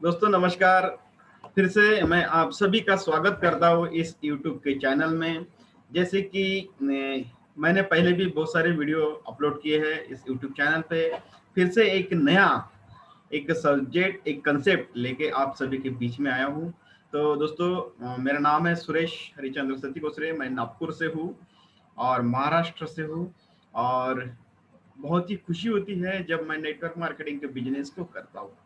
दोस्तों नमस्कार। फिर से मैं आप सभी का स्वागत करता हूँ इस YouTube के चैनल में। जैसे कि मैंने पहले भी बहुत सारे वीडियो अपलोड किए हैं इस YouTube चैनल पे। फिर से एक नया एक सब्जेक्ट एक कंसेप्ट लेके आप सभी के बीच में आया हूँ। तो दोस्तों मेरा नाम है सुरेश हरिचंद्र सती कोसरे। मैं नागपुर से हूँ और महाराष्ट्र से हूँ। और बहुत ही खुशी होती है जब मैं नेटवर्क मार्केटिंग के बिजनेस को करता हूँ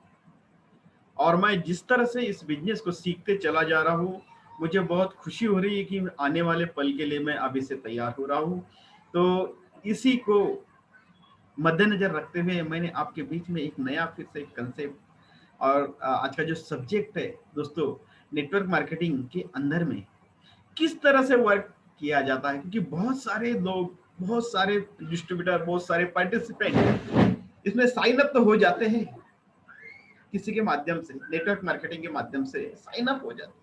और मैं जिस तरह से इस बिजनेस को सीखते चला जा रहा हूँ, मुझे बहुत खुशी हो रही है कि आने वाले पल के लिए मैं अभी से तैयार हो रहा हूँ। तो इसी को मद्देनजर रखते हुए मैंने आपके बीच में एक नया फिर से एक कंसेप्ट और आज का जो सब्जेक्ट है दोस्तों, नेटवर्क मार्केटिंग के अंदर में किस तरह से वर्क किया जाता है, क्योंकि बहुत सारे लोग, बहुत सारे डिस्ट्रीब्यूटर, बहुत सारे पार्टिसिपेंट इसमें साइन अप तो हो जाते हैं, किसी के माध्यम से नेटवर्क मार्केटिंग के माध्यम से साइन अप हो जाते हैं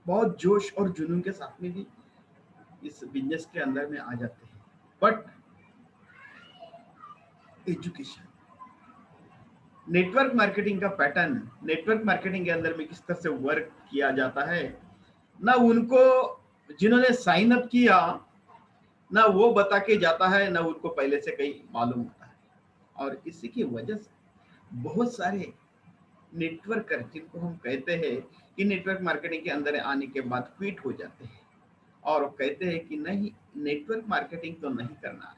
बहुत जोश और जुनून के साथ में भी इस बिजनेस के अंदर में आ जाते हैं। बट एजुकेशन, नेटवर्क मार्केटिंग का पैटर्न, नेटवर्क मार्केटिंग के अंदर में किस तरह से वर्क किया जाता है, ना उनको जिन्होंने साइन अप किया ना वो बता के जाता है, ना उनको पहले से कहीं मालूम होता है। और इसी की वजह से बहुत सारे नेटवर्कर, जिनको हम कहते हैं कि नेटवर्क मार्केटिंग के अंदर आने के बाद क्विट हो जाते हैं और कहते हैं कि नहीं, नेटवर्क मार्केटिंग तो नहीं करना है,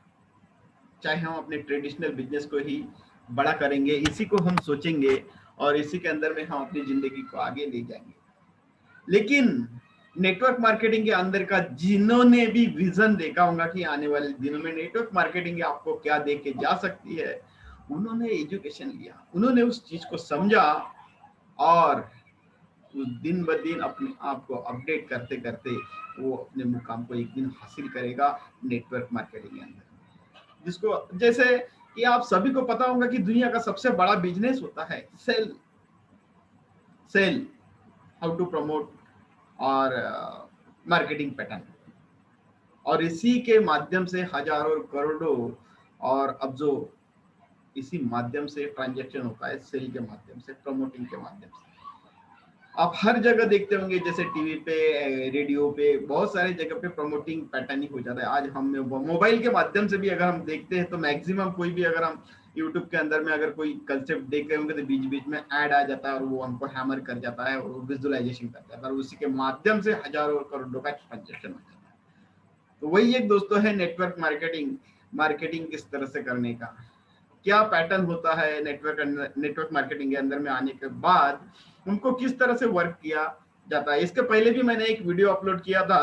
चाहे हम अपने ट्रेडिशनल बिजनेस को ही बड़ा करेंगे, इसी को हम सोचेंगे और इसी के अंदर में हम अपनी जिंदगी को आगे ले जाएंगे। लेकिन नेटवर्क मार्केटिंग के अंदर का जिन्होंने भी विजन देखा होगा कि आने वाले दिनों में नेटवर्क मार्केटिंग आपको क्या दे के जा सकती है, उन्होंने एजुकेशन लिया, उन्होंने उस चीज को समझा और दिन ब दिन अपने आप को अपडेट करते करते वो अपने मुकाम को एक दिन हासिल करेगा नेटवर्क मार्केटिंग के अंदर। जिसको जैसे कि आप सभी को पता होगा कि दुनिया का सबसे बड़ा बिजनेस होता है sale, sale, how to promote और मार्केटिंग पैटर्न। और इसी के माध्यम से हजारों करोड़ों और अब्जों इसी माध्यम से ट्रांजैक्शन होता है, सेल के माध्यम से, प्रमोटिंग के माध्यम से। आप हर जगह देखते होंगे, जैसे टीवी पे, रेडियो पे, बहुत सारे जगह पे प्रमोटिंग पैटर्न ही हो जाता है। आज हम मोबाइल के माध्यम से भी अगर हम देखते हैं तो मैक्सिमम कोई भी, अगर हम यूट्यूब के अंदर में अगर कोई कंसेप्ट देख रहे होंगे तो बीच बीच में ऐड आ जाता है और वो हमको हैमर कर जाता है और वो विजुअलाइजेशन कर जाता है और उसी के माध्यम से हजारों करोड़ों का ट्रांजेक्शन हो जाता है। तो वही एक दोस्तों है नेटवर्क मार्केटिंग। मार्केटिंग किस तरह से करने का क्या पैटर्न होता है, नेटवर्क मार्केटिंग के अंदर में आने के बाद उनको किस तरह से वर्क किया जाता है। इसके पहले भी मैंने एक वीडियो अपलोड किया था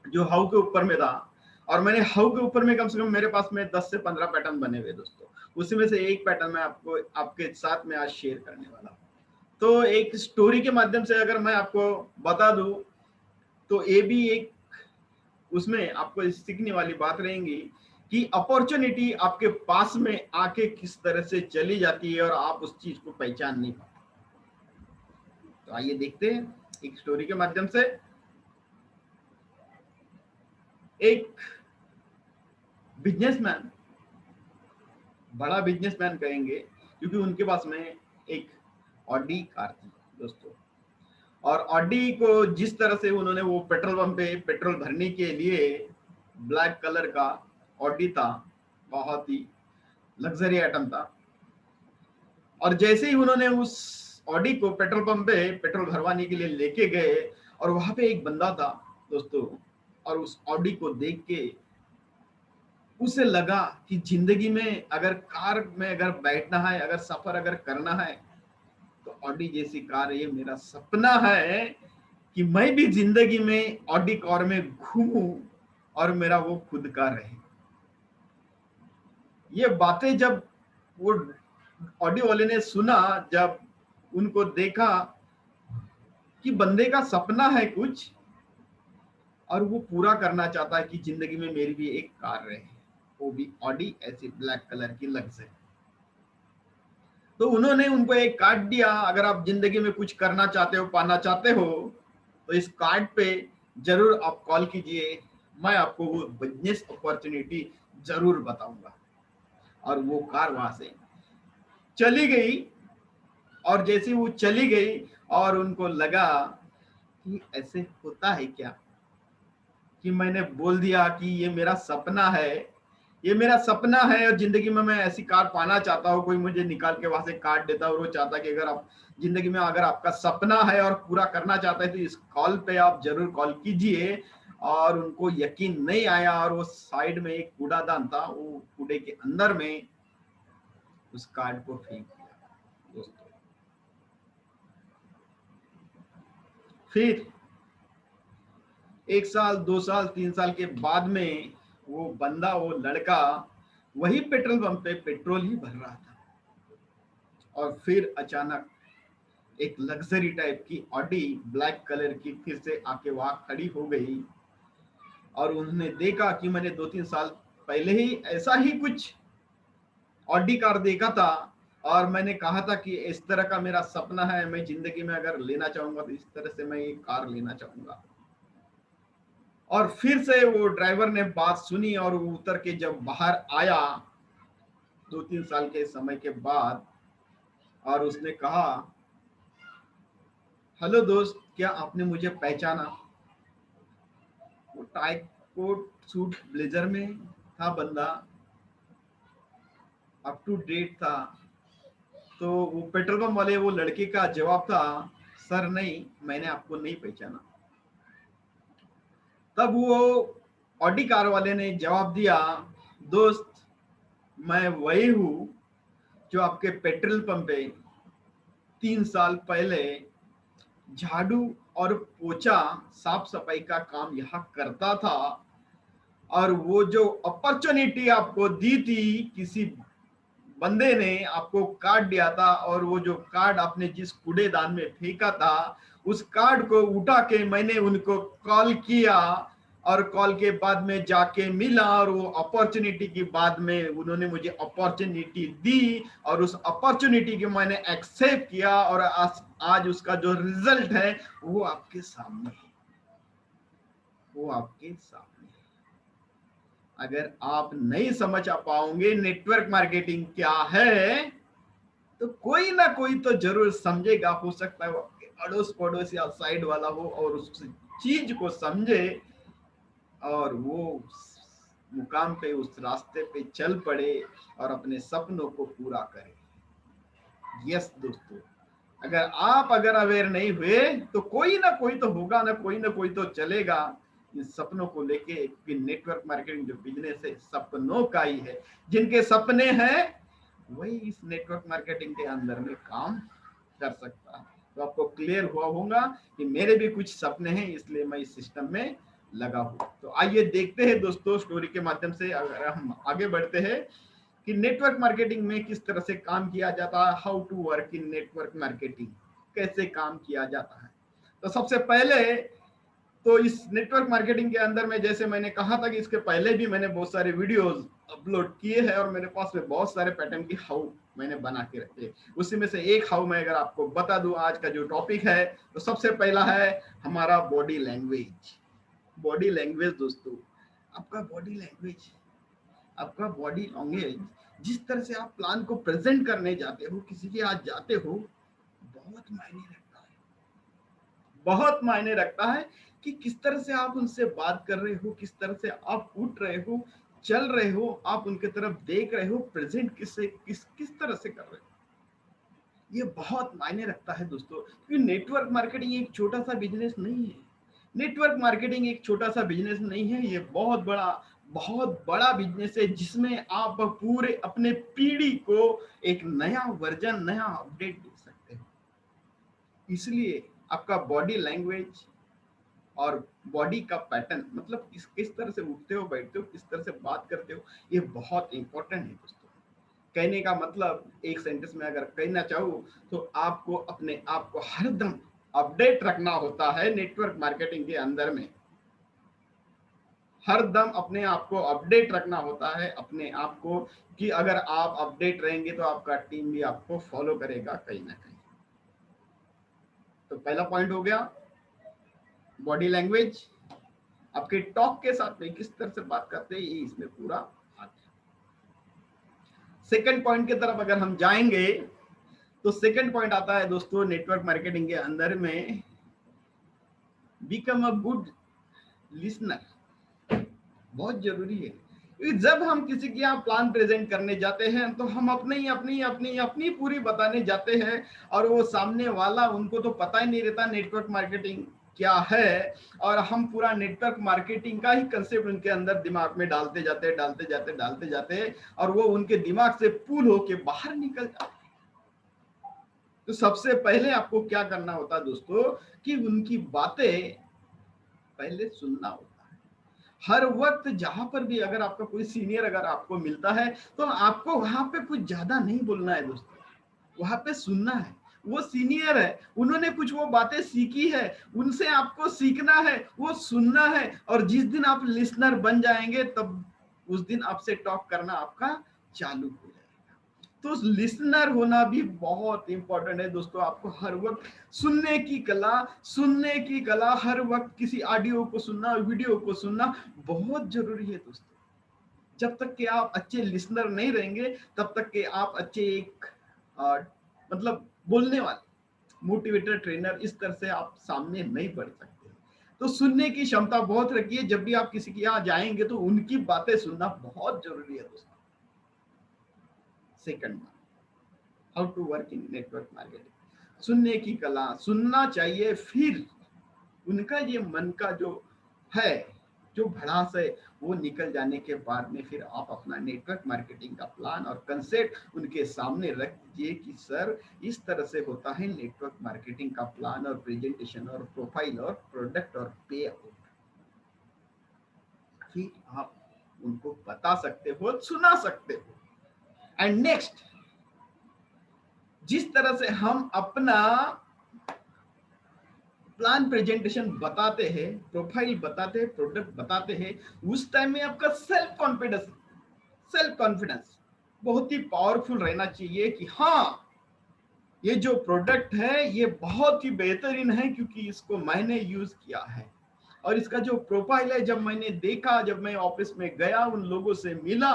जो हाउ के ऊपर में था, और मैंने हाउ के ऊपर में कम से कम मेरे पास में 10 से 15 पैटर्न बने हुए दोस्तों। उसी में से एक पैटर्न मैं आपको आपके साथ में आज शेयर करने वाला हूँ। तो एक स्टोरी के माध्यम से अगर मैं आपको बता दूं तो ये भी एक उसमें आपको सीखने वाली बात रहेगी कि अपॉर्चुनिटी आपके पास में आके किस तरह से चली जाती है और आप उस चीज को पहचान नहीं पाते। तो आइए देखते हैं एक स्टोरी के माध्यम से। एक बिजनेसमैन, बड़ा बिजनेसमैन कहेंगे क्योंकि उनके पास में एक ऑडी कार थी दोस्तों। और ऑडी को जिस तरह से उन्होंने वो पेट्रोल पंप पे पेट्रोल भरने के लिए, ब्लैक कलर का ऑडी था, बहुत ही लग्जरी आइटम था। और जैसे ही उन्होंने उस ऑडी को पेट्रोल पंप पे पेट्रोल भरवाने के लिए लेके गए और वहां पे एक बंदा था दोस्तों, और उस ऑडी को देख के उसे लगा कि जिंदगी में अगर कार में अगर बैठना है, अगर सफर अगर करना है तो ऑडी जैसी कार, ये मेरा सपना है कि मैं भी जिंदगी में ऑडी कार में घूमूं और मेरा वो खुद का रहे। ये बातें जब वो ऑडी वाले ने सुना, जब उनको देखा कि बंदे का सपना है कुछ और वो पूरा करना चाहता है कि जिंदगी में मेरी भी एक कार रहे, वो भी ऑडी ऐसी ब्लैक कलर की लग्जरी। तो उन्होंने उनको एक कार्ड दिया, अगर आप जिंदगी में कुछ करना चाहते हो, पाना चाहते हो, तो इस कार्ड पे जरूर आप कॉल कीजिए, मैं आपको वो बिजनेस अपॉर्चुनिटी जरूर बताऊंगा। और वो कार वहां से चली गई और जैसे वो चली गई और उनको लगा कि ऐसे होता है क्या, कि मैंने बोल दिया कि ये मेरा सपना है, ये मेरा सपना है और जिंदगी में मैं ऐसी कार पाना चाहता हूँ, कोई मुझे निकाल के वहां से काट देता और वो चाहता कि अगर आप जिंदगी में अगर आपका सपना है और पूरा करना चाहते हैं तो इस कॉल पे आप जरूर कॉल कीजिए। और उनको यकीन नहीं आया और वो साइड में एक कूड़ादान था, वो कूड़े के अंदर में उस कार्ड को फेंक दिया दोस्तों। फिर 1 साल 2 साल 3 साल के बाद में वो बंदा, वो लड़का वही पेट्रोल पंप पे पेट्रोल ही भर रहा था और फिर अचानक एक लग्जरी टाइप की ऑडी ब्लैक कलर की फिर से आके वहां खड़ी हो गई। और उन्होंने देखा कि मैंने 2-3 साल पहले ही ऐसा ही कुछ ऑडी कार देखा था और मैंने कहा था कि इस तरह का मेरा सपना है, मैं जिंदगी में अगर लेना चाहूंगा तो इस तरह से मैं एक कार लेना चाहूंगा। और फिर से वो ड्राइवर ने बात सुनी और वो उतर के जब बाहर आया 2-3 साल के समय के बाद, और उसने कहा, हेलो दोस्त, क्या आपने मुझे पहचाना? वो टाई कोट सूट ब्लेजर में था बंदा, अप टू डेट था। तो वो पेट्रोल पंप वाले वो लड़के का जवाब था, सर नहीं, मैंने आपको नहीं पहचाना। तब वो ऑडी कार वाले ने जवाब दिया, दोस्त मैं वही हूँ जो आपके पेट्रोल पंप पे 3 साल पहले झाड़ू और पोछा साफ सफाई का काम यहाँ करता था। और वो जो अपॉर्चुनिटी आपको दी थी, किसी बंदे ने आपको कार्ड दिया था और वो जो कार्ड आपने जिस कूड़ेदान में फेंका था, उस कार्ड को उठा के मैंने उनको कॉल किया और कॉल के बाद में जाके मिला और वो अपॉर्चुनिटी के बाद में उन्होंने मुझे अपॉर्चुनिटी दी और उस अपॉर्चुनिटी को मैंने एक्सेप्ट किया और आज उसका जो रिजल्ट है वो आपके सामने है, वो आपके सामने है। अगर आप नहीं समझ पाओगे नेटवर्क मार्केटिंग क्या है, तो कोई ना कोई तो जरूर समझेगा। हो सकता है वो आपके अड़ोस पड़ोस या साइड वाला हो और उस चीज को समझे और वो मुकाम पे उस रास्ते पे चल पड़े और अपने सपनों को पूरा करे। यस दोस्तों, अगर अवेयर नहीं हुए तो कोई ना कोई तो होगा, ना कोई तो चलेगा इन सपनों को लेके कि नेटवर्क मार्केटिंग जो बिजनेस है सपनों का ही है। जिनके सपने हैं वही इस नेटवर्क मार्केटिंग के अंदर में काम कर सकता है। तो आपको क्लियर हुआ होगा कि मेरे भी कुछ सपने हैं, इसलिए मैं इस सिस्टम में लगा हूं। तो आइए देखते हैं दोस्तों, स्टोरी के माध्यम से अगर हम आगे बढ़ते हैं कि नेटवर्क मार्केटिंग में किस तरह से काम किया जाता है, how to work in network marketing, कैसे काम किया जाता है। तो सबसे पहले तो इस नेटवर्क मार्केटिंग के अंदर में, जैसे मैंने कहा था कि इसके पहले भी मैंने बहुत सारे वीडियोस अपलोड किए हैं और मेरे पास में बहुत सारे पैटर्न की हाउ मैंने बना के रखे। उसी में से एक हाउ मैं अगर आपको बता दूं, आज का जो टॉपिक है, तो सबसे पहला है हमारा बॉडी लैंग्वेज। बॉडी लैंग्वेज दोस्तों, आपका बॉडी लैंग्वेज, आपका बॉडी लैंग्वेज, जिस तरह से आप प्लान को प्रेजेंट करने जाते हो, किसी के आज जाते हो, बहुत मायने रखता है, बहुत मायने रखता है कि किस तरह से आप उनसे बात कर रहे हो, किस तरह से आप उठ रहे हो, चल रहे हो, आप उनके तरफ देख रहे हो, प्रेजेंट किस तरह से कर रहे हो। ये बहुत मायने रखता है दोस्तों, क्योंकि नेटवर्क मार्केटिंग एक छोटा सा बिजनेस नहीं है। नेटवर्क मार्केटिंग एक छोटा सा बिजनेस नहीं है, ये बहुत बड़ा बिजनेस है, जिसमें आप पूरे अपने पीढ़ी को एक नया वर्जन, नया अपडेट दे सकते हो। इसलिए आपका बॉडी लैंग्वेज और बॉडी का पैटर्न, मतलब किस तरह से उठते हो, बैठते हो, किस तरह से बात करते हो, ये बहुत इंपॉर्टेंट है दोस्तों। कहने का मतलब एक सेंटेंस में अगर कहना चाहूँ तो आपको अपने आप को हरदम अपडेट रखना होता है नेटवर्क मार्केटिंग के अंदर में। हर दम अपने आप को अपडेट रखना होता है अपने आप को, कि अगर आप अपडेट रहेंगे तो आपका टीम भी आपको फॉलो करेगा कहीं ना कहीं। तो पहला पॉइंट हो गया बॉडी लैंग्वेज, आपके टॉक के साथ में किस तरह से बात करते हैं, ये इसमें पूरा आता है। सेकंड पॉइंट की तरफ अगर हम जाएंगे तो सेकंड पॉइंट आता है दोस्तों नेटवर्क मार्केटिंग के अंदर में, बिकम अ गुड लिसनर। बहुत जरूरी है, क्योंकि जब हम किसी के यहाँ प्लान प्रेजेंट करने जाते हैं तो हम अपनी अपनी अपनी अपनी पूरी बताने जाते हैं, और वो सामने वाला, उनको तो पता ही नहीं रहता नेटवर्क मार्केटिंग क्या है, और हम पूरा नेटवर्क मार्केटिंग का ही कंसेप्ट उनके अंदर दिमाग में डालते जाते, और वो उनके दिमाग से पुल होके बाहर निकल जाते। तो सबसे पहले आपको क्या करना होता है दोस्तों, कि उनकी बातें पहले सुनना होता है। हर वक्त जहां पर भी अगर आपका कोई सीनियर अगर आपको मिलता है, तो आपको वहां पे कुछ ज्यादा नहीं बोलना है दोस्तों, वहां पे सुनना है। वो सीनियर है, उन्होंने कुछ वो बातें सीखी है, उनसे आपको सीखना है, वो सुनना है, और जिस दिन आप लिसनर बन जाएंगे तब उस दिन आपसे टॉक करना आपका चालू हो जाएगा। तो लिसनर होना भी बहुत इंपॉर्टेंट है दोस्तों। आपको हर वक्त सुनने की कला, हर वक्त किसी ऑडियो को सुनना, वीडियो को सुनना बहुत जरूरी है दोस्तों। जब तक कि आप अच्छे लिसनर नहीं रहेंगे, तब तक कि आप अच्छे एक मतलब बोलने वाले मोटिवेटर ट्रेनर इस तरह से आप सामने नहीं बढ़ सकते। तो सुनने की क्षमता बहुत रखिए। जब भी आप किसी के यहाँ जाएंगे तो उनकी बातें सुनना बहुत जरूरी है दोस्तों। Second, how to work in network marketing, सुनने की कला, सुनना चाहिए। फिर उनका ये मन का जो है, जो भड़ास है, वो निकल जाने के बाद में फिर आप अपना नेटवर्क मार्केटिंग का प्लान और कंसेप्ट उनके सामने रख दीजिए कि सर इस तरह से होता है नेटवर्क मार्केटिंग का प्लान और प्रेजेंटेशन और प्रोफाइल और प्रोडक्ट और पे आउट। फिर आप उनको बता सकते हो, सुना सकते हो। एंड नेक्स्ट, जिस तरह से हम अपना प्लान प्रेजेंटेशन बताते हैं, प्रोफाइल बताते हैं, प्रोडक्ट बताते हैं, उस टाइम में आपका सेल्फ कॉन्फिडेंस बहुत ही पावरफुल रहना चाहिए कि हाँ, ये जो प्रोडक्ट है ये बहुत ही बेहतरीन है क्योंकि इसको मैंने यूज किया है। और इसका जो प्रोफाइल है, जब मैंने देखा, जब मैं ऑफिस में गया, उन लोगों से मिला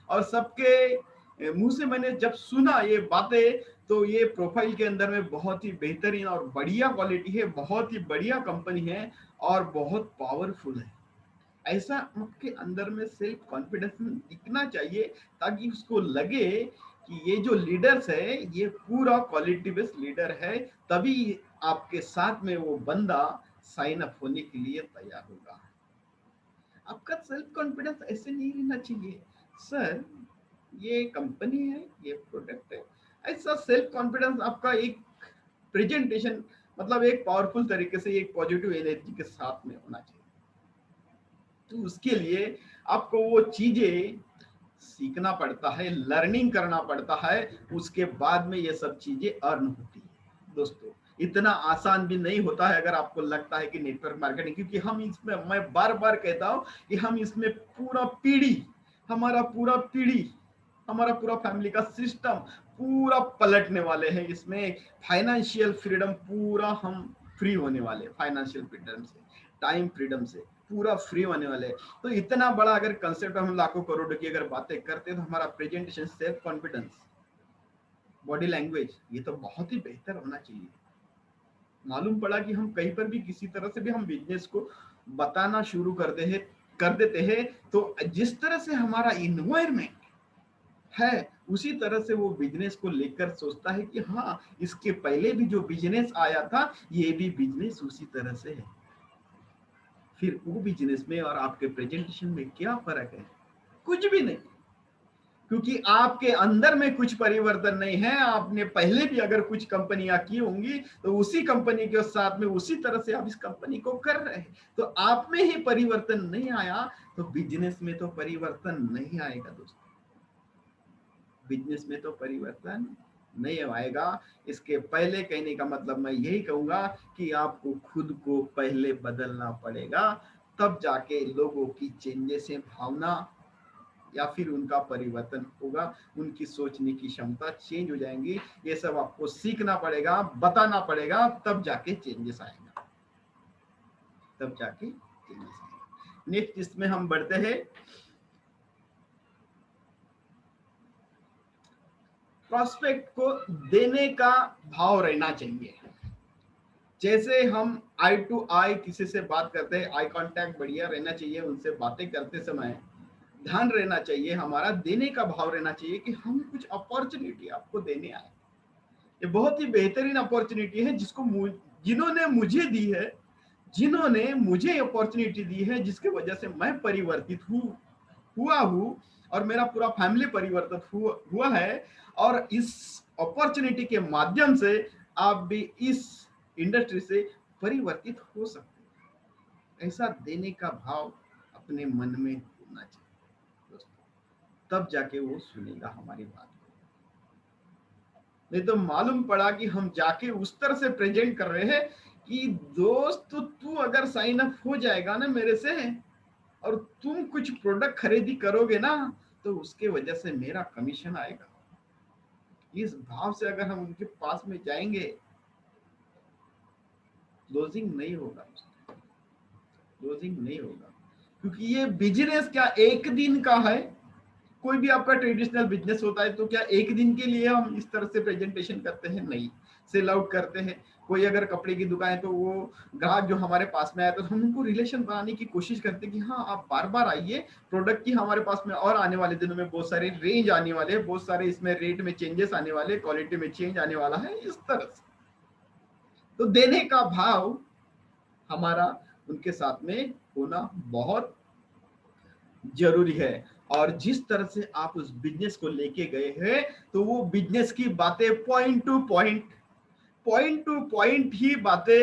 और सबके मुंह से मैंने जब सुना ये बातें, तो ये प्रोफाइल के अंदर में बहुत ही बेहतरीन और बढ़िया क्वालिटी है, बहुत ही बढ़िया कंपनी है और बहुत पावरफुल है। ऐसा आपके अंदर में सेल्फ कॉन्फिडेंस दिखना चाहिए, ताकि उसको लगे कि ये जो लीडर्स है ये पूरा क्वालिटी बेस्ड लीडर है। तभी आपके साथ में वो बंदा साइन अप होने के लिए तैयार होगा। आपका सेल्फ कॉन्फिडेंस ऐसे नहीं रहना चाहिए, सर ये कंपनी है, ये प्रोडक्ट है। ऐसा सेल्फ कॉन्फिडेंस आपका एक प्रेजेंटेशन, मतलब एक पावरफुल तरीके से, एक पॉजिटिव एनर्जी के साथ में होना चाहिए। तो उसके लिए आपको वो चीजें सीखना पड़ता है, लर्निंग करना पड़ता है, उसके बाद में ये सब चीजें अर्न होती है दोस्तों। इतना आसान भी नहीं होता है अगर आपको लगता है कि नेटवर्क मार्केटिंग, क्योंकि हम इसमें, मैं बार बार कहता हूं कि हम इसमें पूरा पीढ़ी, हमारा पूरा फैमिली का सिस्टम पूरा पलटने वाले हैं। इसमें फाइनेंशियल फ्रीडम पूरा हम फ्री होने वाले, फाइनेंशियल फ्रीडम से, टाइम फ्रीडम से पूरा फ्री होने वाले हैं। तो इतना बड़ा अगर कंसेप्ट, हम लाखों करोड़ों की अगर बातें करते हैं, तो हमारा presentation, self confidence, body language, ये तो बहुत ही बेहतर होना चाहिए। मालूम पड़ा कि हम कहीं पर भी किसी तरह से भी हम बिजनेस को बताना शुरू कर देते हैं, तो जिस तरह से हमारा इन्वायरमेंट है, उसी तरह से वो बिजनेस को लेकर सोचता है कि हाँ, इसके पहले भी जो बिजनेस आया था, ये भी बिजनेस उसी तरह से है। फिर वो बिजनेस में और आपके प्रेजेंटेशन में क्या फर्क है? कुछ भी नहीं, क्योंकि आपके अंदर में कुछ परिवर्तन नहीं है। आपने पहले भी अगर कुछ कंपनियां की होंगी, तो उसी कंपनी के साथ में उसी तरह से आप इस कंपनी को कर रहे हैं। तो आप में ही परिवर्तन नहीं आया, तो बिजनेस में तो परिवर्तन नहीं आएगा दोस्तों। बिजनेस में तो परिवर्तन नहीं आएगा। इसके पहले कहने का मतलब मैं यही कहूंगा कि आपको खुद को पहले बदलना पड़ेगा, तब जाके लोगों की चेंजेस है, भावना या फिर उनका परिवर्तन होगा, उनकी सोचने की क्षमता चेंज हो जाएंगी। ये सब आपको सीखना पड़ेगा, बताना पड़ेगा, तब जाके चेंजेस आएगा, तब जाके चेंजेस आएगा। नेक्स्ट इसमें हम बढ़ते हैं, प्रोस्पेक्ट को देने का भाव रहना चाहिए। जैसे हम आई टू आई किसी से बात करते हैं, आई कांटेक्ट बढ़िया रहना चाहिए, उनसे बातें करते समय ध्यान रहना चाहिए, हमारा देने का भाव रहना चाहिए कि हम कुछ अपॉर्चुनिटी आपको देने आए। ये बहुत ही बेहतरीन अपॉर्चुनिटी है जिसको जिन्होंने मुझे दी है, जिन्होंने मुझे अपॉर्चुनिटी दी है, जिसके वजह से मैं परिवर्तित हुआ हूँ और मेरा पूरा फैमिली परिवर्तित हुआ है। और इस अपॉर्चुनिटी के माध्यम से आप भी इस इंडस्ट्री से परिवर्तित हो सकते हैं। ऐसा देने का भाव अपने मन में होना चाहिए दोस्तों, तब जाके वो सुनेगा हमारी बात को। नहीं तो मालूम पड़ा कि हम जाके उस तरह से प्रेजेंट कर रहे हैं कि दोस्त तू अगर साइन अप हो जाएगा ना मेरे से और तुम कुछ प्रोडक्ट खरीदी करोगे ना तो उसके वजह से मेरा कमीशन आएगा। इस भाव से अगर हम उनके पास में जाएंगे, क्लोजिंग नहीं होगा, क्लोजिंग नहीं होगा। क्योंकि ये बिजनेस क्या एक दिन का है? कोई भी आपका ट्रेडिशनल बिजनेस होता है तो क्या एक दिन के लिए हम इस तरह से प्रेजेंटेशन करते हैं? नहीं, सेल आउट करते हैं। कोई अगर कपड़े की दुकान है तो वो ग्राहक जो हमारे पास में आया तो हम उनको रिलेशन बनाने की कोशिश करते हैं कि हाँ आप बार बार आइए, प्रोडक्ट की हमारे पास में और आने वाले दिनों में बहुत सारे रेंज आने वाले हैं, बहुत सारे इसमें रेट में चेंजेस आने वाले, क्वालिटी में चेंज आने वाला है, इस तरह से। तो देने का भाव हमारा उनके साथ में होना बहुत जरूरी है। और जिस तरह से आप उस बिजनेस को लेके गए हैं तो वो बिजनेस की बातें पॉइंट टू पॉइंट ही बातें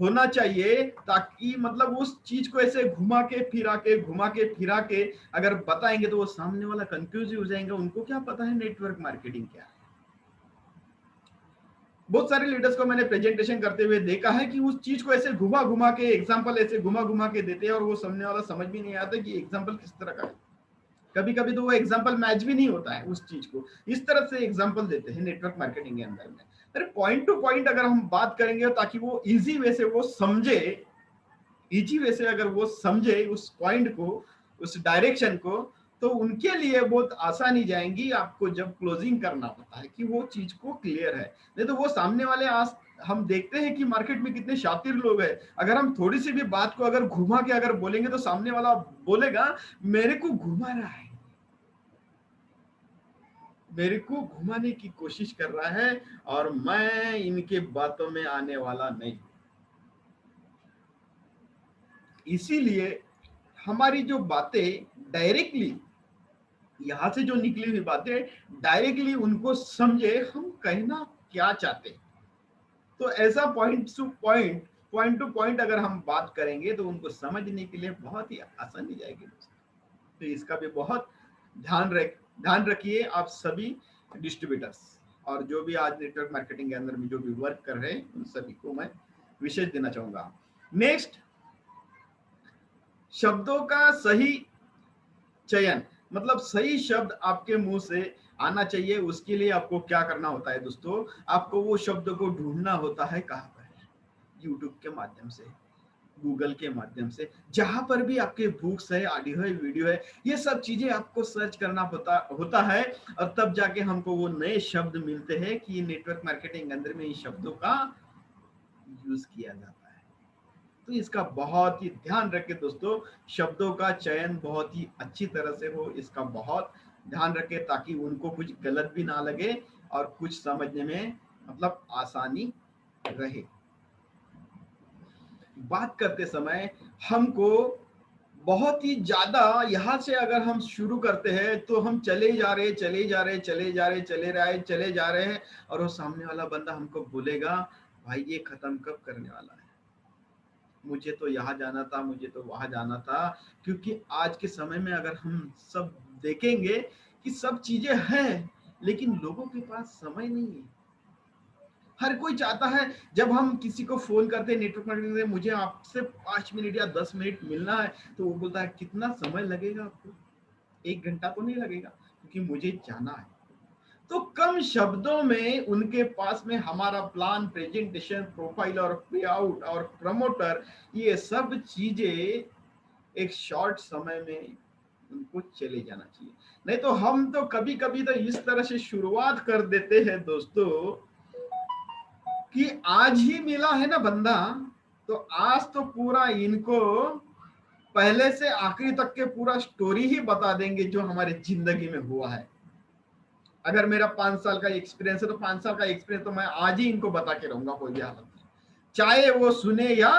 होना चाहिए, ताकि मतलब उस चीज को ऐसे घुमा के फिरा के अगर बताएंगे तो वो सामने वाला कंफ्यूज हो जाएंगे। उनको क्या पता है नेटवर्क मार्केटिंग क्या है? बहुत सारे लीडर्स को मैंने प्रेजेंटेशन करते हुए देखा है कि उस चीज को ऐसे घुमा के एग्जांपल ऐसे घुमा के देते हैं और वो सामने वाला समझ भी नहीं आता कि एग्जांपल किस तरह का है। कभी कभी तो वो एग्जांपल मैच भी नहीं होता है उस चीज को, इस तरह से एग्जांपल देते हैं नेटवर्क मार्केटिंग के अंदर में। अरे पॉइंट टू पॉइंट अगर हम बात करेंगे ताकि वो इजी वे से वो समझे, इजी वे से अगर वो समझे उस पॉइंट को, उस डायरेक्शन को, तो उनके लिए बहुत आसानी जाएंगी आपको जब क्लोजिंग करना होता है कि वो चीज को क्लियर है। नहीं तो वो सामने वाले हम देखते हैं कि मार्केट में कितने शातिर लोग हैं, अगर हम थोड़ी सी भी बात को अगर घुमा के अगर बोलेंगे तो सामने वाला बोलेगा मेरे को घुमा रहा है, मेरे को घुमाने की कोशिश कर रहा है और मैं इनके बातों में आने वाला नहीं। इसीलिए हमारी जो बातें डायरेक्टली यहां से जो निकली हुई बातें डायरेक्टली उनको समझे हम कहना क्या चाहते हैं। तो ऐसा पॉइंट टू पॉइंट अगर हम बात करेंगे तो उनको समझने के लिए बहुत ही आसानी जाएगी दोस्तों। तो इसका भी बहुत ध्यान रखिए आप सभी डिस्ट्रीब्यूटर्स और जो भी आज नेटवर्क मार्केटिंग के अंदर में जो भी वर्क कर रहे हैं उन सभी को मैं विशेष देना चाहूंगा। नेक्स्ट, शब्दों का सही चयन, मतलब सही शब्द आपके मुंह से आना चाहिए। उसके लिए आपको क्या करना होता है दोस्तों? आपको वो शब्द को ढूंढना होता है कहाँ पर? यूट्यूब के माध्यम से, गूगल के माध्यम से, जहां पर भी आपके बुक्स है, ऑडियो है, वीडियो है, ये सब चीजें आपको सर्च करना होता है और तब जाके हमको वो नए शब्द मिलते हैं कि नेटवर्क मार्केटिंग अंदर में इन शब्दों का यूज किया जाता है। तो इसका बहुत ही ध्यान रखें दोस्तों, शब्दों का चयन बहुत ही अच्छी तरह से हो, इसका बहुत ध्यान रखें ताकि उनको कुछ गलत भी ना लगे और कुछ समझने में मतलब आसानी रहे। बात करते समय हमको बहुत ही ज्यादा यहाँ से अगर हम शुरू करते हैं तो हम चले जा रहे हैं और वो सामने वाला बंदा हमको बोलेगा भाई ये खत्म कब करने वाला है, मुझे तो यहाँ जाना था, मुझे तो वहां जाना था। क्योंकि आज के समय में अगर हम सब देखेंगे कि सब चीजें हैं लेकिन लोगों के पास समय नहीं है। हर कोई चाहता है जब हम किसी को फोन करते हैं नेटवर्क मार्केटिंग से मुझे आपसे 5 मिनट या 10 मिनट मिलना है तो वो बोलता है कितना समय लगेगा आपको? 1 घंटा तो नहीं लगेगा क्योंकि मुझे जाना है। तो कम शब्दों में उनके पास में हमारा प्लान, प्रेजेंटेशन, प्रोफाइल और पे आउट और प्रमोटर, ये सब चीजें एक शॉर्ट समय में उनको चले जाना चाहिए। नहीं तो हम तो कभी कभी तो इस तरह से शुरुआत कर देते हैं दोस्तों कि आज ही मिला है ना बंदा, तो आज तो पूरा इनको पहले से आखिरी तक के पूरा स्टोरी ही बता देंगे जो हमारे जिंदगी में हुआ है। अगर मेरा 5 साल का एक्सपीरियंस है तो 5 साल का एक्सपीरियंस तो मैं आज ही इनको बता के रहूंगा कोई भी हालत में, चाहे वो सुने या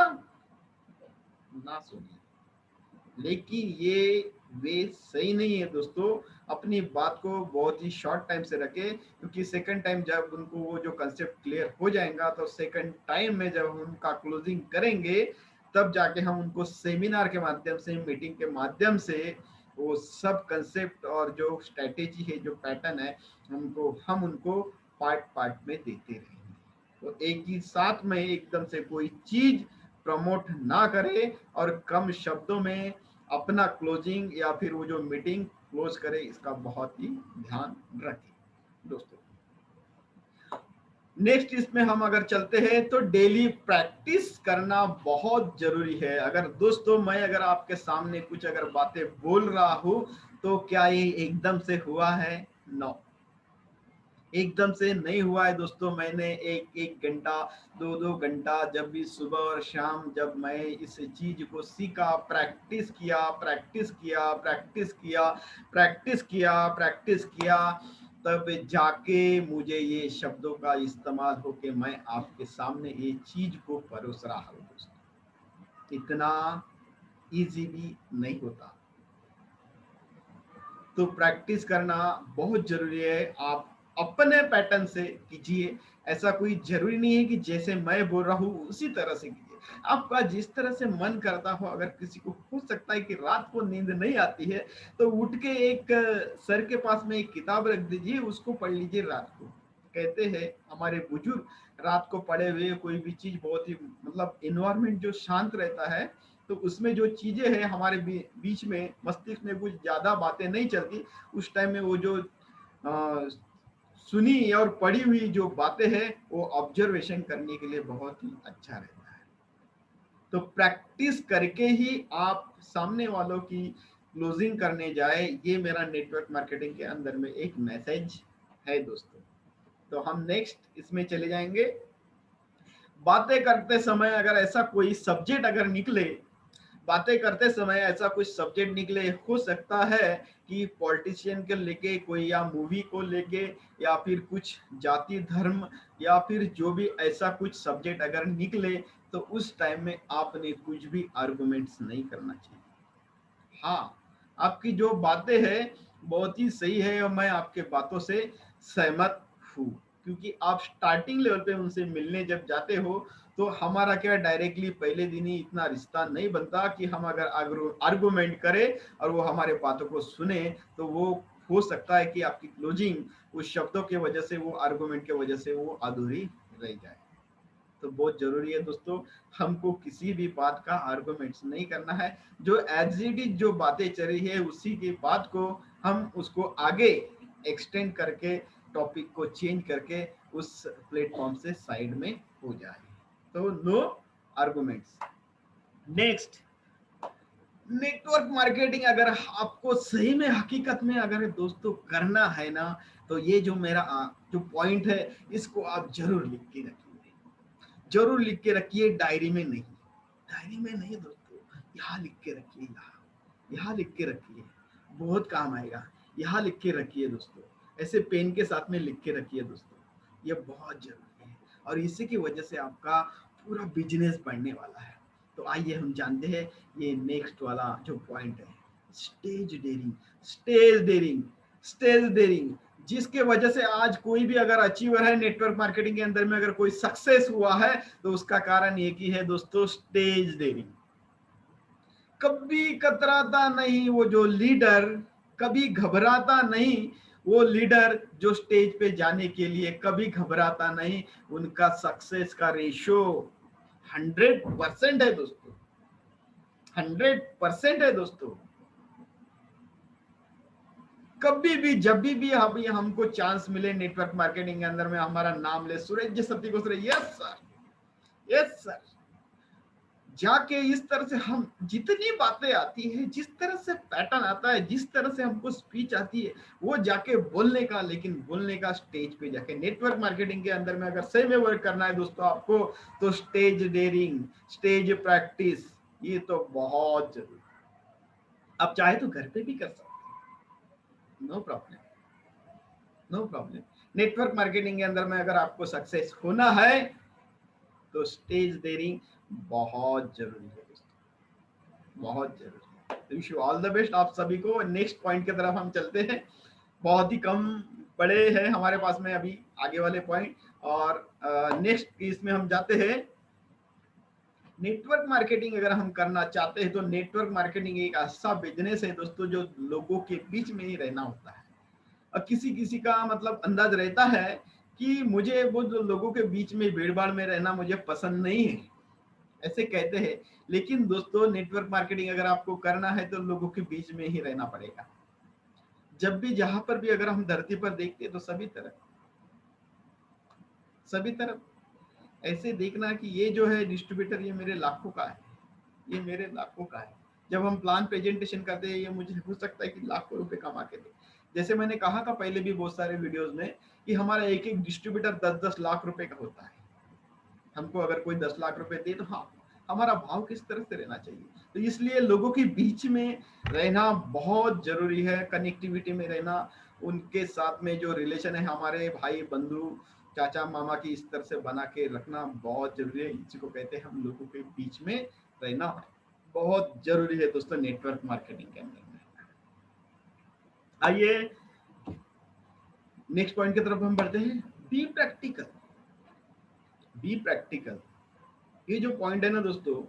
ना सुने। लेकिन ये वे सही नहीं है दोस्तों। अपनी बात को बहुत ही शॉर्ट टाइम से रखे, क्योंकि सेकंड टाइम जब उनको वो जो कंसेप्ट क्लियर हो जाएगा तो सेकंड टाइम में जब हम उनका क्लोजिंग करेंगे तब जाके हम उनको सेमिनार के माध्यम से, मीटिंग के माध्यम से वो सब कंसेप्ट और जो स्ट्रेटेजी है, जो पैटर्न है, हम उनको पार्ट पार्ट में देते रहेंगे। तो एक ही साथ में एकदम से कोई चीज प्रमोट ना करे और कम शब्दों में अपना क्लोजिंग या फिर वो जो मीटिंग क्लोज करे, इसका बहुत ही ध्यान रखें दोस्तों। नेक्स्ट इसमें हम अगर चलते हैं तो डेली प्रैक्टिस करना बहुत जरूरी है। अगर दोस्तों मैं अगर आपके सामने कुछ अगर बातें बोल रहा हूं तो क्या ये एकदम से हुआ है? नो, एकदम से नहीं हुआ है दोस्तों। मैंने एक एक घंटा, दो दो घंटा, जब भी सुबह और शाम जब मैं इस चीज को सीखा, प्रैक्टिस किया, प्रैक्टिस किया, प्रैक्टिस किया, प्रैक्टिस किया, प्रैक्टिस किया, तब जाके मुझे ये शब्दों का इस्तेमाल होके मैं आपके सामने ये चीज को परोस रहा हूँ दोस्तों। इतना इजी भी नहीं होता, तो प्रैक्टिस करना बहुत जरूरी है। आप अपने पैटर्न से कीजिए। ऐसा कोई जरूरी नहीं है कि जैसे मैं बोल रहा हूँ उसी तरह से कीजिए। आपका जिस तरह से मन करता हो, अगर किसी को हो सकता है कि रात को नींद नहीं आती है तो उठ के एक सर के पास में एक किताब रख दीजिए, उसको पढ़ लीजिए रात को। कहते हैं हमारे बुजुर्ग, रात को पढ़े हुए कोई भी चीज बहुत ही मतलब इन्वायरमेंट जो शांत रहता है तो उसमें जो चीजें हैं हमारे बीच में, मस्तिष्क में कुछ ज्यादा बातें नहीं चलती, उस टाइम में वो जो सुनी और पढ़ी हुई जो बातें हैं वो ऑब्जर्वेशन करने के लिए बहुत ही अच्छा रहता है। तो प्रैक्टिस करके ही आप सामने वालों की क्लोजिंग करने जाए, ये मेरा नेटवर्क मार्केटिंग के अंदर में एक मैसेज है दोस्तों। तो हम नेक्स्ट इसमें चले जाएंगे। बातें करते समय अगर ऐसा कोई सब्जेक्ट अगर निकले, बातें करते समय ऐसा कुछ सब्जेक्ट निकले, हो सकता है कि पॉलिटिशियन के लेके कोई, या मूवी को लेके, या फिर कुछ जाति धर्म, या फिर जो भी ऐसा कुछ सब्जेक्ट अगर निकले, तो उस टाइम में आपने कुछ भी आर्गुमेंट्स नहीं करना चाहिए। हाँ, आपकी जो बातें हैं बहुत ही सही है और मैं आपके बातों से सहमत हूँ, क्योंकि आप स्टार्टिंग लेवल पे उनसे मिलने जब जाते हो तो हमारा क्या डायरेक्टली पहले दिन ही इतना रिश्ता नहीं बनता कि हम अगर आर्गुमेंट करें और वो हमारे बातों को सुने, तो वो हो सकता है कि आपकी क्लोजिंग उस शब्दों की वजह से, वो आर्गुमेंट की वजह से वो अधूरी रह जाए। तो बहुत जरूरी है दोस्तों, हमको किसी भी बात का आर्गुमेंट्स नहीं करना है। जो एज इट इज जो बातें चल रही है उसी की बात को हम उसको आगे एक्सटेंड करके, टॉपिक को चेंज करके उस प्लेटफॉर्म से साइड में हो जाए। तो no arguments. Next, network marketing अगर आपको सही में हकीकत में अगर दोस्तों करना है ना, तो ये जो मेरा जो पॉइंट है इसको आप जरूर लिख के रखिए, जरूर लिख के रखिए। डायरी में नहीं, डायरी में नहीं दोस्तों, यहाँ लिख के रखिए, यहाँ लिख के रखिए, बहुत काम आएगा। यहाँ लिख के रखिए दोस्तों, ऐसे पेन के साथ में लिख के रखिए दोस्तों, ये बहुत जरूरी है और इसी की वजह से आपका पूरा बिजनेस बढ़ने वाला है। तो आइए हम जानते हैं ये नेक्स्ट वाला जो पॉइंट है, stage daring. Stage daring, stage daring, जिसके वजह से आज कोई भी अगर अचीवर है नेटवर्क मार्केटिंग के अंदर में, अगर कोई सक्सेस हुआ है तो उसका कारण एक ही है दोस्तों, स्टेज डेयरिंग। कभी कतराता नहीं वो जो लीडर, कभी घबराता नहीं वो लीडर जो स्टेज पे जाने के लिए कभी घबराता नहीं। उनका सक्सेस का रेशो 100% है दोस्तों, 100% है दोस्तों। कभी भी जब भी हमको चांस मिले नेटवर्क मार्केटिंग के अंदर में, हमारा नाम ले, सुरेश जी सत्ती को, यस सर, यस सर, जाके इस तरह से हम जितनी बातें आती है, जिस तरह से पैटर्न आता है, जिस तरह से हमको स्पीच आती है, वो जाके बोलने का, लेकिन बोलने का स्टेज पे जाके नेटवर्क मार्केटिंग के अंदर में अगर सही में वर्क करना है दोस्तों आपको, तो स्टेज डेयरिंग, स्टेज प्रैक्टिस, ये तो बहुत जरूरी। आप चाहे तो घर पे भी कर सकते हैं, no problem, no problem. Network marketing के अंदर में अगर आपको सक्सेस होना है तो स्टेज डेयरिंग बहुत जरूरी है दोस्तों, बहुत जरूरी। Wish you all the best आप सभी को। नेक्स्ट पॉइंट की तरफ हम चलते हैं। बहुत ही कम पड़े हैं हमारे पास में अभी आगे वाले पॉइंट, और नेक्स्ट इसमें हम जाते हैं। नेटवर्क मार्केटिंग अगर हम करना चाहते हैं तो नेटवर्क मार्केटिंग एक ऐसा बिजनेस है दोस्तों जो लोगों के बीच में ही रहना होता है। और किसी किसी का मतलब अंदाज रहता है कि मुझे वो जो लोगों के बीच में भीड़ भाड़ में रहना मुझे पसंद नहीं है, ऐसे कहते हैं। लेकिन दोस्तों नेटवर्क मार्केटिंग अगर आपको करना है तो लोगों के बीच में ही रहना पड़ेगा। जब भी जहां पर भी अगर हम धरती पर देखते हैं तो सभी तरफ ऐसे देखना कि ये जो है डिस्ट्रीब्यूटर ये मेरे लाखों का है, ये मेरे लाखों का है। जब हम प्लान प्रेजेंटेशन करते हैं ये मुझे हो सकता है कि लाखों रुपए कमा के दे। जैसे मैंने कहा था पहले भी बहुत सारे वीडियोस में कि हमारा एक एक डिस्ट्रीब्यूटर 10-10 लाख रुपए का होता है। हमको अगर कोई 10 लाख रुपए दे तो हाँ, हमारा भाव किस तरह से रहना चाहिए। तो इसलिए लोगों के बीच में रहना बहुत जरूरी है, कनेक्टिविटी में रहना, उनके साथ में जो रिलेशन है हमारे भाई बंधु चाचा मामा की इस तरह से बना के रखना बहुत जरूरी है। इसी को कहते हैं हम लोगों के बीच में रहना बहुत जरूरी है दोस्तों नेटवर्क मार्केटिंग के अंदर में। आइए नेक्स्ट पॉइंट की तरफ हम बढ़ते हैं। बी प्रैक्टिकल, बी प्रैक्टिकल, ये जो पॉइंट है ना दोस्तों,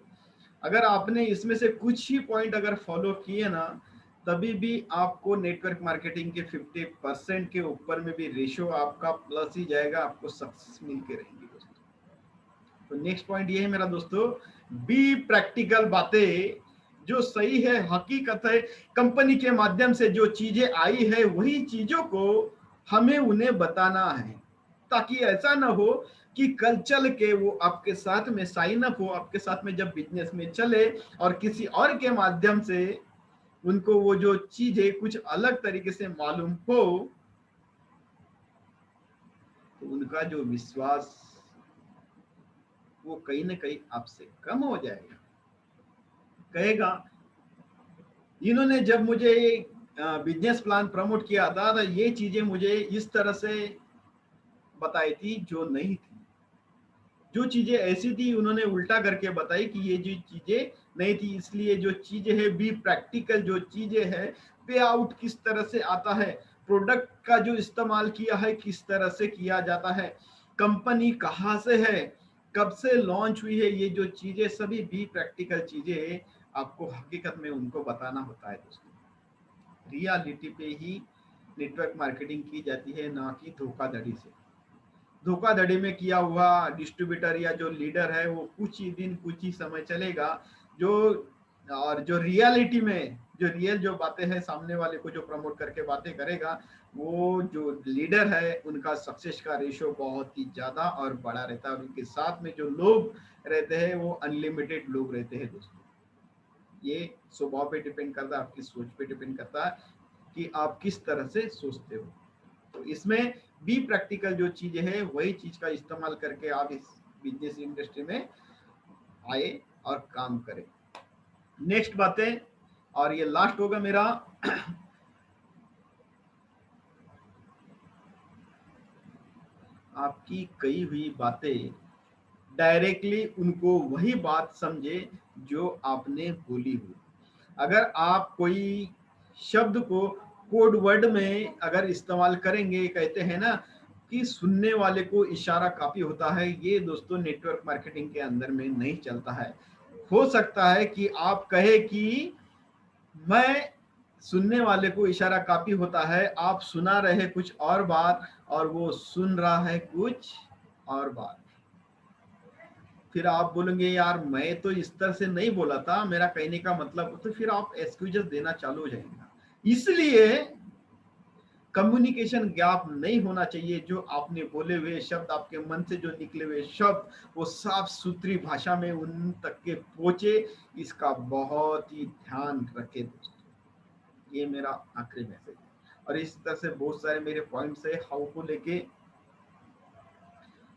अगर आपने इसमें से कुछ ही पॉइंट अगर फॉलो किए ना, तभी भी आपको नेटवर्क मार्केटिंग के 50% के ऊपर में भी रेशियो आपका प्लस ही जाएगा, आपको सक्सेस मिल के रहेंगी दोस्तों। तो नेक्स्ट पॉइंट ये है मेरा दोस्तों, बी प्रैक्टिकल बातें जो सही है, हकीकत है, कंपनी के माध्यम से जो चीजें आई है वही चीजों को हमें उन्हें बताना है, ताकि ऐसा ना हो कि कल चल के वो आपके साथ में साइन अप हो, आपके साथ में जब बिजनेस में चले और किसी और के माध्यम से उनको वो जो चीजें कुछ अलग तरीके से मालूम हो, तो उनका जो विश्वास वो कहीं ना कहीं आपसे कम हो जाएगा। कहेगा इन्होंने जब मुझे बिजनेस प्लान प्रमोट किया था तो ये चीजें मुझे इस तरह से बताई थी जो नहीं थी, जो चीजें ऐसी थी उन्होंने उल्टा करके बताई कि ये जो चीजें नहीं थी। इसलिए जो चीजें है बी प्रैक्टिकल, जो चीजें है पे आउट किस तरह से आता है, प्रोडक्ट का जो इस्तेमाल किया है किस तरह से किया जाता है, कंपनी कहाँ से है, कब से लॉन्च हुई है, ये जो चीजें सभी बी प्रैक्टिकल चीजें आपको हकीकत में उनको बताना होता है दोस्तों। रियलिटी पे ही नेटवर्क मार्केटिंग की जाती है, ना कि धोखाधड़ी से। धोखाधड़ी में किया हुआ डिस्ट्रीब्यूटर या जो लीडर है वो कुछ ही दिन कुछ ही समय चलेगा, जो और जो रियलिटी में जो रियल जो बातें हैं सामने वाले को जो प्रमोट करके बातें करेगा, वो जो लीडर है उनका सक्सेस का रेशियो बहुत ही ज्यादा और बड़ा रहता है, और उनके साथ में जो लोग रहते हैं वो अनलिमिटेड लोग रहते हैं दोस्तों। ये स्वभाव पे डिपेंड करता है, आपकी सोच पे डिपेंड करता है कि आप किस तरह से सोचते हो। तो इसमें बी प्रैक्टिकल जो चीजें है वही चीज का इस्तेमाल करके आप इस बिजनेस इंडस्ट्री में आए और काम करें। नेक्स्ट बातें, और ये लास्ट होगा मेरा, आपकी कही हुई बातें डायरेक्टली उनको वही बात समझे जो आपने बोली हो। अगर आप कोई शब्द को कोड वर्ड में अगर इस्तेमाल करेंगे, कहते हैं ना कि सुनने वाले को इशारा काफी होता है, ये दोस्तों नेटवर्क मार्केटिंग के अंदर में नहीं चलता है। हो सकता है कि आप कहे कि मैं, सुनने वाले को इशारा काफी होता है, आप सुना रहे कुछ और बात और वो सुन रहा है कुछ और बात। फिर आप बोलेंगे यार मैं तो इस तरह से नहीं बोला था, मेरा कहने का मतलब, तो फिर आप एक्सक्यूजेस देना चालू हो जाएगा। इसलिए कम्युनिकेशन गैप नहीं होना चाहिए। जो आपने बोले हुए शब्द, आपके मन से जो निकले हुए शब्द, वो साफ सुथरी भाषा में उन तक के पहुंचे, इसका बहुत ही ध्यान रखें दोस्तों। ये मेरा आखिरी मैसेज है। और इस तरह से बहुत सारे मेरे पॉइंट्स है हाउ को लेके,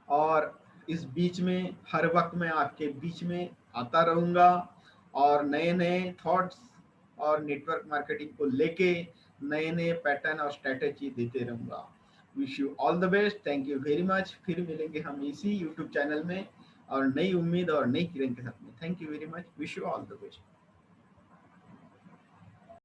और इस बीच में हर वक्त मैं आपके बीच में आता रहूंगा और नए नए थॉट्स और नेटवर्क मार्केटिंग को लेके नए नए पैटर्न और स्ट्रेटेजी देते रहूंगा। Wish you all the best, thank you very much. फिर मिलेंगे हम इसी यूट्यूब चैनल में और नई उम्मीद और नई किरण के साथ में। Thank you very much, wish you all the best.